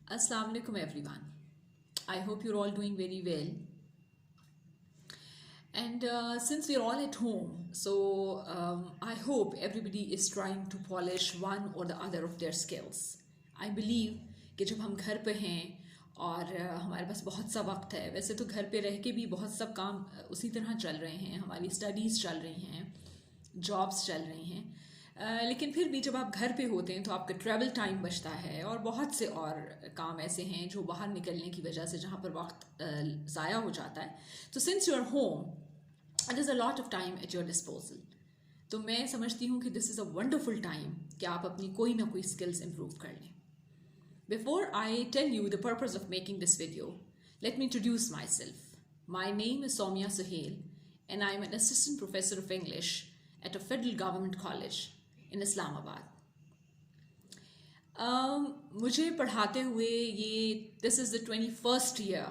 Assalamu alaikum everyone. I hope you're all doing very well. And since we're all at home, so I hope everybody is trying to polish one or the other of their skills. I believe कि जब हम घर पे हैं और हमारे पास बहुत सा वक्त है, वैसे तो घर पे रह के भी बहुत सब काम उसी तरह चल रहे हैं, हमारी स्टडीज़ चल रही हैं, जॉब्स चल रही हैं, लेकिन फिर भी जब आप घर पे होते हैं तो आपका ट्रैवल टाइम बचता है और बहुत से और काम ऐसे हैं जो बाहर निकलने की वजह से जहाँ पर वक्त ज़ाया हो जाता है. तो since you are home there is a lot of time at your disposal. तो मैं समझती हूँ कि this is a wonderful time कि आप अपनी कोई ना कोई स्किल्स इम्प्रूव कर लें. Before I tell you the purpose of making this video, let me introduce myself. My name is Soumya Suhail and I am an assistant professor of English at a federal government college in Islamabad. मुझे पढ़ाते हुए this is the 21st year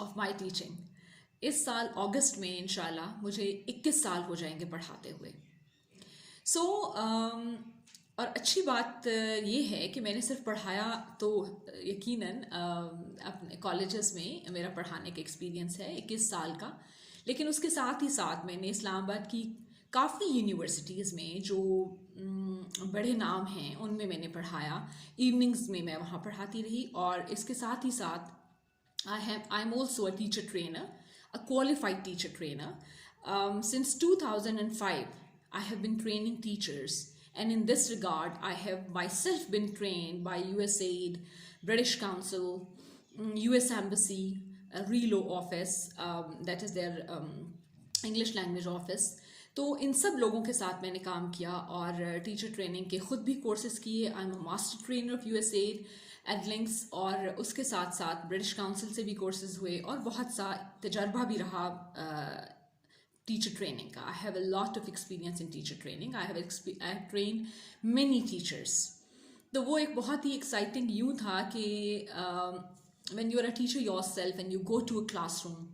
of my teaching. इस साल अगस्त में इंशाल्लाह मुझे 21 साल हो जाएंगे पढ़ाते हुए. और अच्छी बात ये है कि मैंने सिर्फ पढ़ाया तो यकीनन अपने कॉलेजेस में मेरा पढ़ाने का एक्सपीरियंस है 21 साल का, लेकिन उसके साथ ही साथ मैंने इस्लामाबाद की काफ़ी यूनिवर्सिटीज़ में जो बड़े नाम हैं उनमें मैंने पढ़ाया. इवनिंग्स में मैं वहाँ पढ़ाती रही और इसके साथ ही साथ I am also a teacher trainer, a qualified teacher trainer. Since 2005, I have been training teachers, and in this regard, I have myself been trained by USAID, British Council, US Embassy, RELO office, that is their English language office. तो इन सब लोगों के साथ मैंने काम किया और teacher training के खुद भी कोर्सेज किए. I am a master trainer of USAID एडलिंक्स और उसके साथ साथ ब्रिटिश काउंसिल से भी कोर्सेज हुए और बहुत सा तजर्बा भी रहा टीचर ट्रेनिंग का. I have a lot of experience in teacher training. I have train many teachers. तो वो एक बहुत ही एक्साइटिंग यूँ था कि when you are a teacher yourself and you go to a classroom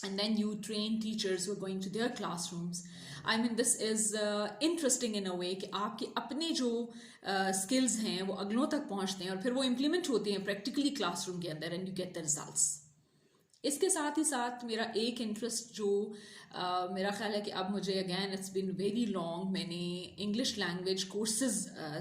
and then you train teachers who are going to their classrooms. I mean, this is interesting in a way कि आपके अपने जो skills हैं वो अगलों तक पहुँचते हैं और फिर वो implement होते हैं practically classroom के अंदर and you get the results. इसके साथ ही साथ मेरा एक इंटरेस्ट जो मेरा ख्याल है कि अब मुझे again it's been very long, मैंने इंग्लिश लैंग्वेज कोर्सेज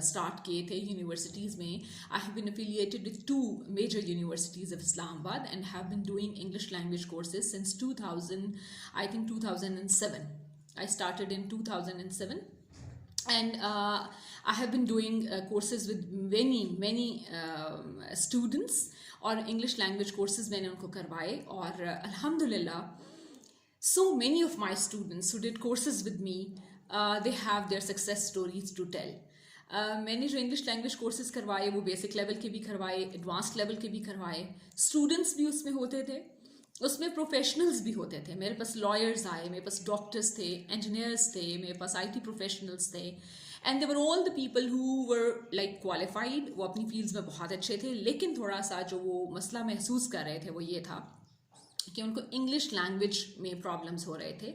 स्टार्ट किए थे यूनिवर्सिटीज़ में. I have been affiliated with 2 major universities of Islamabad and have been doing English language courses since 2000, I think 2007. I started in 2007 and I have been doing courses with many students और English language courses मैंने उनको करवाए और अल्हम्दुलिल्लाह so many of my students who did courses with me they have their success stories to tell. मैंने जो English language courses करवाए वो बेसिक लेवल के भी करवाए, एडवांस्ड लेवल के भी करवाए. स्टूडेंट्स भी उसमें होते थे, उसमें प्रोफेशनल्स भी होते थे. मेरे पास लॉयर्स आए, मेरे पास डॉक्टर्स थे, इंजीनियर्स थे, मेरे पास IT प्रोफेशनल्स थे and they were all the people who were like qualified. वो अपनी फील्ड्स में बहुत अच्छे थे, लेकिन थोड़ा सा जो वो मसला महसूस कर रहे थे वो ये था कि उनको इंग्लिश लैंग्वेज में प्रॉब्लम्स हो रहे थे.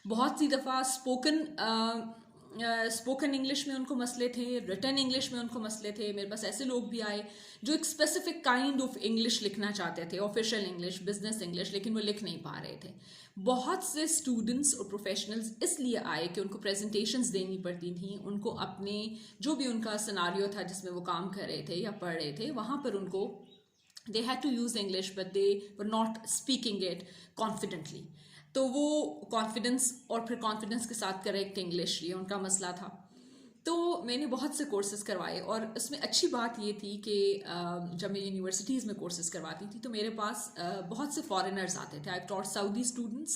बहुत सी दफ़ा स्पोकन इंग्लिश में उनको मसले थे, रिटन इंग्लिश में उनको मसले थे. मेरे पास ऐसे लोग भी आए जो एक स्पेसिफिक काइंड ऑफ इंग्लिश लिखना चाहते थे, ऑफिशियल इंग्लिश, बिजनेस इंग्लिश, लेकिन वो लिख नहीं पा रहे थे. बहुत से स्टूडेंट्स और प्रोफेशनल्स इसलिए आए कि उनको प्रेजेंटेशंस देनी पड़ती थी, उनको अपने जो भी उनका सिनारियो था जिसमें वो काम कर रहे थे या पढ़ रहे थे वहाँ पर उनको they had to use English but they were not speaking it confidently. तो वो कॉन्फिडेंस और फिर कॉन्फिडेंस के साथ करेक्ट इंग्लिश, ये उनका मसला था. तो मैंने बहुत से कोर्सेज करवाए और इसमें अच्छी बात ये थी कि जब मैं यूनिवर्सिटीज़ में कोर्सेज करवाती थी तो मेरे पास बहुत से फॉरेनर्स आते थे. I have taught Saudi students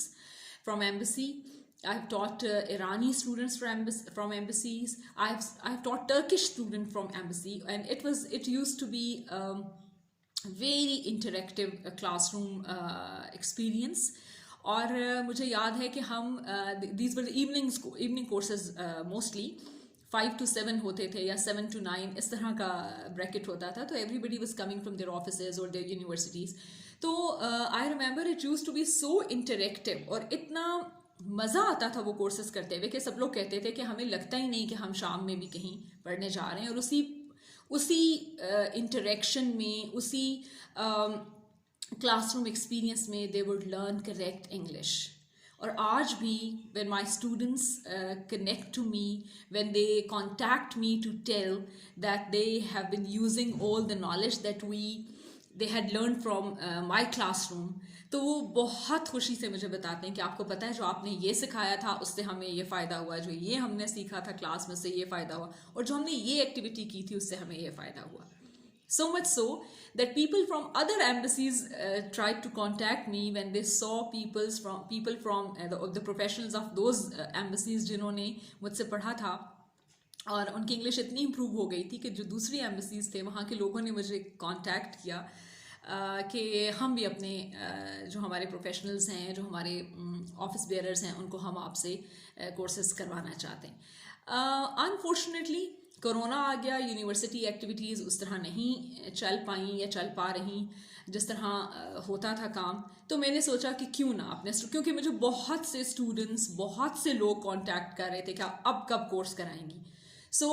from embassy, I have taught Irani students from embassies. I have taught Turkish students from embassy, and it used to be very interactive classroom experience. और मुझे याद है कि हम these were the evening courses mostly 5 to 7 होते थे या 7 to 9 इस तरह का ब्रैकेट होता था. तो everybody was coming from their offices or their universities. तो I remember it used to be so interactive और इतना मज़ा आता था वो कोर्सेज करते हुए कि सब लोग कहते थे कि हमें लगता ही नहीं कि हम शाम में भी कहीं पढ़ने जा रहे हैं. और उसी इंटरेक्शन में, उसी क्लासरूम एक्सपीरियंस में they would learn correct English. और आज भी when my students connect to me, when they contact me to tell that they have been using all the knowledge that they had learned from my classroom, तो वो बहुत खुशी से मुझे बताते हैं कि आपको पता है जो आपने ये सिखाया था उससे हमें ये फ़ायदा हुआ, जो ये हमने सीखा था क्लास में से ये फ़ायदा हुआ, और जो हमने ये एक्टिविटी की थी उससे हमें ये फ़ायदा हुआ. So much so that people from other embassies tried to contact me when they saw people from the professionals of those embassies जिन्होंने मुझसे पढ़ा था, और उनकी इंग्लिश इतनी इम्प्रूव हो गई थी कि जो दूसरी एम्बेसीज थे वहाँ के लोगों ने मुझे कांटेक्ट किया कि हम भी अपने जो हमारे प्रोफेशनल्स हैं, जो हमारे ऑफिस बेयरर्स हैं, उनको हम आपसे कोर्सेज करवाना चाहते हैं. अनफॉर्चुनेटली कोरोना आ गया, यूनिवर्सिटी एक्टिविटीज़ उस तरह नहीं चल पाई या चल पा रही जिस तरह होता था काम. तो मैंने सोचा कि क्यों ना अपने, क्योंकि मुझे बहुत से स्टूडेंट्स, बहुत से लोग कांटेक्ट कर रहे थे कि अब कब कोर्स कराएंगी. सो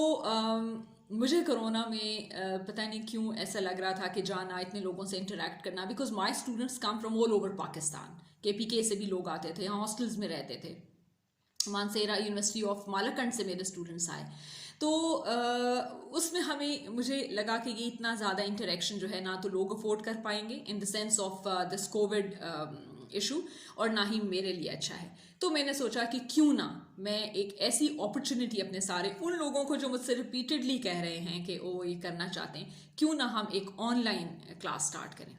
मुझे कोरोना में पता नहीं क्यों ऐसा लग रहा था कि जाना, इतने लोगों से इंटरेक्ट करना, because my students come from all over Pakistan. KPK से भी लोग आते थे, यहाँ हॉस्टल्स में रहते थे. मानसेरा यूनिवर्सिटी ऑफ मालाकंड से मेरे स्टूडेंट्स आए. तो उसमें मुझे लगा कि ये इतना ज़्यादा इंटरेक्शन जो है ना तो लोग अफोर्ड कर पाएंगे in the sense of this Covid issue, और ना ही मेरे लिए अच्छा है. तो मैंने सोचा कि क्यों ना मैं एक ऐसी अपॉर्चुनिटी अपने सारे उन लोगों को जो मुझसे रिपीटेडली कह रहे हैं कि वो ये करना चाहते हैं, क्यों ना हम एक ऑनलाइन क्लास स्टार्ट करें.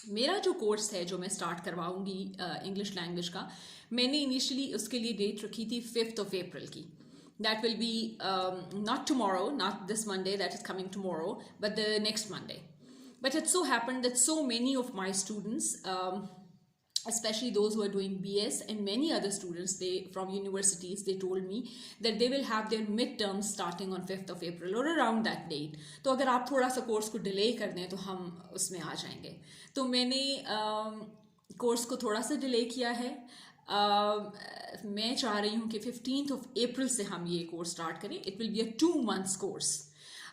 मेरा जो कोर्स है जो मैं स्टार्ट करवाऊंगी इंग्लिश लैंग्वेज का, मैंने इनिशियली उसके लिए डेट रखी थी 5th of April की. That will be not tomorrow, not this Monday that is coming tomorrow, but the next Monday. But it so happened that so many of my students, especially those who are doing BS and many other students, from universities, they told me that they will have their midterms starting on 5th of April or around that date. तो अगर आप थोड़ा सा course को delay कर दें तो हम उसमें आ जाएंगे. तो मैंने कोर्स को थोड़ा सा डिले किया है. मैं चाह रही हूँ कि 15th of April से हम ये कोर्स स्टार्ट करें. It will be a 2 months course.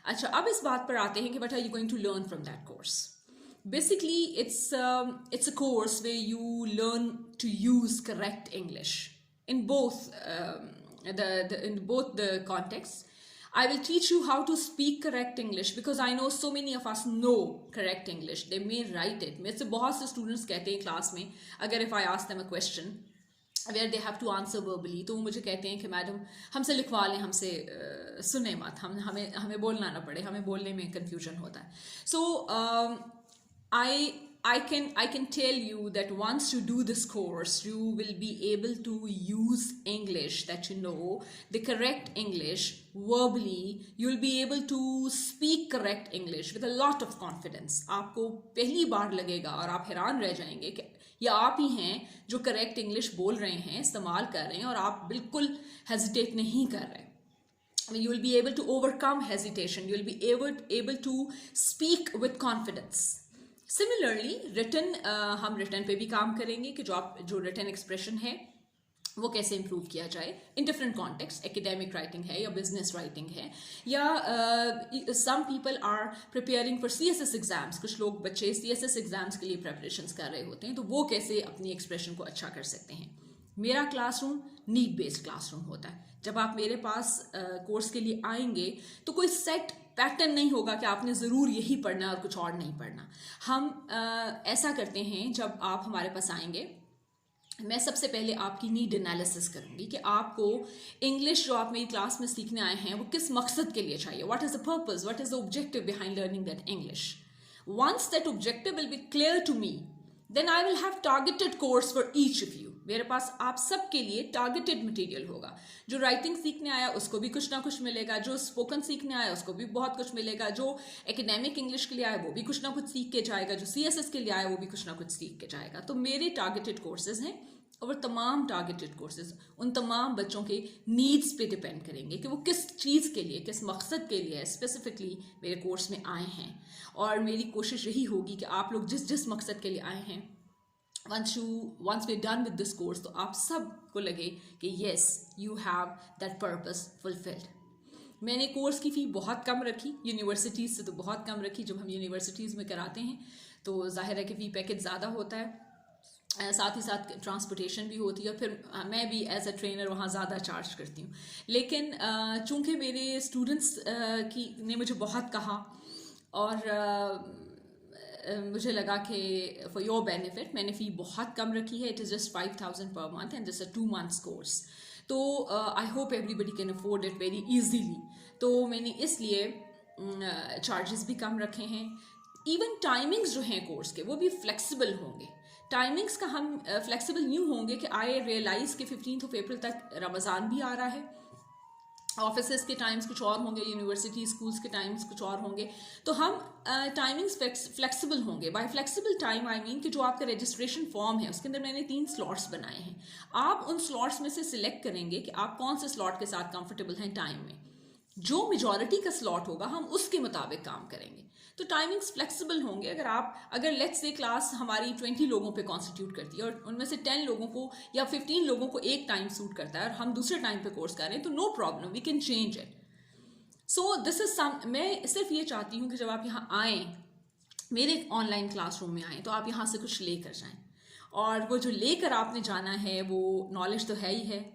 अच्छा, अब इस बात पर आते हैं कि what are you going to learn from that course. Basically, it's a course where you learn to use correct English in both in both the contexts. I will teach you how to speak correct English because I know so many of us know correct English. They may write it. मेरे से बहुत से students कहते हैं class में, अगर if I ask them a question where they have to answer verbally, तो वो मुझे कहते हैं कि मैडम हमसे लिखवा लें, हमसे सुने मत, हमें बोलना ना पड़े, हमें बोलने में confusion होता है. So I can tell you that once you do this course, you will be able to use English that you know, the correct English verbally. You'll be able to speak correct English with a lot of confidence. आपको पहली बार लगेगा और आप हैरान रह जाएंगे कि ये आप ही हैं जो करेक्ट इंग्लिश बोल रहे हैं, इस्तेमाल कर रहे हैं, और आप बिल्कुल हेजिटेट नहीं कर रहे. You will be able to overcome hesitation. You will be able to speak with confidence. Similarly written, हम रिटन पे भी काम करेंगे कि जो रिटन एक्सप्रेशन है वो कैसे इम्प्रूव किया जाए इन डिफरेंट कॉन्टेक्स्ट. एकेडमिक राइटिंग है या बिजनेस राइटिंग है, या some people are preparing for CSS exams. कुछ लोग बच्चे CSS एग्जाम्स के लिए प्रेपरेशंस कर रहे होते हैं, तो वो कैसे अपनी एक्सप्रेशन को अच्छा कर सकते हैं. मेरा क्लासरूम नीड बेस्ड क्लासरूम होता है. जब आप मेरे पास कोर्स के लिए आएंगे तो कोई सेट पैटर्न नहीं होगा कि आपने ज़रूर यही पढ़ना और कुछ और नहीं पढ़ना. हम ऐसा करते हैं, जब आप हमारे पास आएंगे मैं सबसे पहले आपकी नीड एनालिसिस करूंगी कि आपको इंग्लिश जो आप मेरी क्लास में सीखने आए हैं वो किस मकसद के लिए चाहिए. What is the purpose, what is the objective behind learning that English. Once that objective will be clear to me, then I will have targeted course for each of you. मेरे पास आप सबके लिए टारगेटेड मटेरियल होगा. जो writing सीखने आया उसको भी कुछ ना कुछ मिलेगा, जो स्पोकन सीखने आया उसको भी बहुत कुछ मिलेगा, जो एकेडमिक इंग्लिश के लिए आया वो भी कुछ ना कुछ सीख के जाएगा, जो CSS के लिए आया वो भी कुछ ना कुछ सीख के जाएगा. तो मेरे टारगेटेड कोर्सेज हैं, और तमाम टारगेटेड कोर्सेज उन तमाम बच्चों के नीड्स पे डिपेंड करेंगे कि वो किस चीज़ के लिए, किस मकसद के लिए स्पेसिफिकली मेरे कोर्स में आए हैं. और मेरी कोशिश यही होगी कि आप लोग जिस मकसद के लिए आए हैं, once we're done with this course, तो आप सब को लगे कि yes, you have that purpose fulfilled. मैंने कोर्स की फ़ी बहुत कम रखी, यूनिवर्सिटीज़ से तो बहुत कम रखी। जब हम यूनिवर्सिटीज़ में कराते हैं तो ज़ाहिर है कि फ़ी पैकेज ज़्यादा होता है, साथ ही साथ ट्रांसपोर्टेशन भी होती है, और फिर मैं भी एज अ ट्रेनर वहाँ ज़्यादा चार्ज करती हूँ। लेकिन चूँकि मेरे स्टूडेंट्स की ने मुझे बहुत कहा, और मुझे लगा कि फॉर योर बेनिफिट मैंने फ़ी बहुत कम रखी है। It is just 5,000 per month and this a 2 months course. तो I hope everybody can afford it very easily. तो मैंने इसलिए चार्जेस भी कम रखे हैं। इवन टाइमिंग्स जो हैं कोर्स के वो भी फ्लेक्सिबल होंगे। टाइमिंग्स का हम फ्लेक्सिबल यूँ होंगे कि आई रियलाइज़ कि 15 अप्रैल तक रमज़ान भी आ रहा है, ऑफिस के टाइम्स कुछ और होंगे, यूनिवर्सिटी स्कूल्स के टाइम्स कुछ और होंगे, तो हम टाइमिंग्स फ्लेक्सिबल होंगे। By flexible time I mean कि जो आपका रजिस्ट्रेशन फॉर्म है उसके अंदर मैंने 3 स्लॉट्स बनाए हैं। आप उन स्लॉट्स में से सिलेक्ट करेंगे कि आप कौन से स्लॉट के साथ कंफर्टेबल हैं टाइम में। जो मेजॉरिटी का स्लॉट होगा हम उसके मुताबिक काम करेंगे। तो टाइमिंग्स फ्लेक्सिबल होंगे। अगर लेट्स से क्लास हमारी 20 लोगों पे कॉन्स्टिट्यूट करती है और उनमें से 10 लोगों को या 15 लोगों को एक टाइम सूट करता है और हम दूसरे टाइम पे कोर्स कर रहे हैं, तो no problem, we can change it. So this is some, मैं सिर्फ ये चाहती हूँ कि जब आप यहाँ आएँ, मेरे ऑनलाइन क्लासरूम में आएँ, तो आप यहाँ से कुछ लेकर जाएँ। और वो जो लेकर आपने जाना है वो नॉलेज तो है ही है,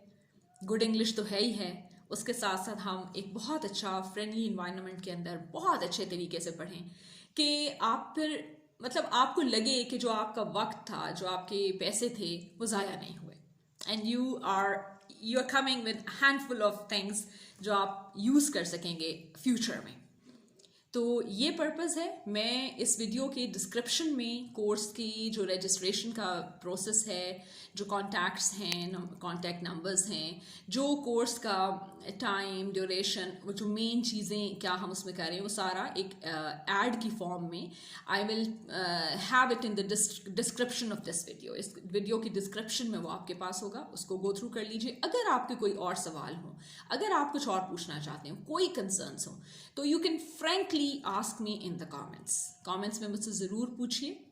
गुड इंग्लिश तो है ही है, उसके साथ साथ हम एक बहुत अच्छा फ्रेंडली इन्वायरमेंट के अंदर बहुत अच्छे तरीके से पढ़ें कि आप फिर मतलब आपको लगे कि जो आपका वक्त था, जो आपके पैसे थे, वो ज़ाया नहीं हुए। And you are coming with handful of things जो आप यूज़ कर सकेंगे फ्यूचर में। तो ये पर्पज़ है। मैं इस वीडियो के डिस्क्रिप्शन में कोर्स की जो रजिस्ट्रेशन का प्रोसेस है, जो कॉन्टैक्ट्स हैं, कॉन्टैक्ट नंबर्स हैं, जो कोर्स का टाइम, ड्यूरेशन, वो जो मेन चीज़ें क्या हम उसमें करें, वो सारा एक ऐड की फॉर्म में आई will have it in the description of this video. इस वीडियो की डिस्क्रिप्शन में वो आपके पास होगा, उसको गो थ्रू कर लीजिए। अगर आपके कोई और सवाल हो, अगर आप कुछ और पूछना चाहते हो, कोई कंसर्न्स हो, तो you can frankly ask me in the comments में मुझसे ज़रूर पूछिए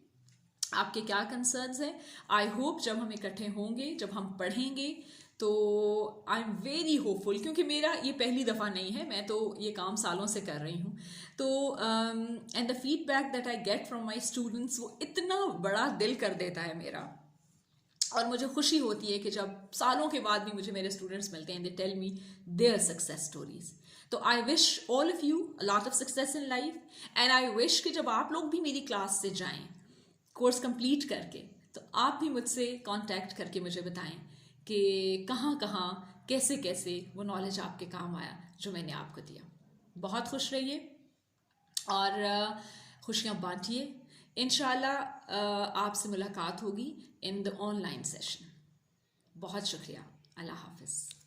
आपके क्या कंसर्न्स हैं। आई होप जब हम इकट्ठे होंगे, जब हम पढ़ेंगे, तो आई एम वेरी होपफुल, क्योंकि मेरा ये पहली दफ़ा नहीं है, मैं तो ये काम सालों से कर रही हूँ। तो and the feedback that I get from my students, वो इतना बड़ा दिल कर देता है मेरा, और मुझे खुशी होती है कि जब सालों के बाद भी मुझे मेरे स्टूडेंट्स मिलते हैं, they tell me their success stories. तो I wish all of you a lot of success in life, and I wish कि जब आप लोग भी मेरी क्लास से जाएं कोर्स कंप्लीट करके, तो आप भी मुझसे कांटेक्ट करके मुझे बताएं कि कहाँ कहाँ कैसे कैसे वो नॉलेज आपके काम आया जो मैंने आपको दिया। बहुत खुश रहिए और खुशियाँ बांटिए। इंशाल्लाह आपसे मुलाकात होगी इन द ऑनलाइन सेशन। बहुत शुक्रिया। अल्लाह हाफिज़।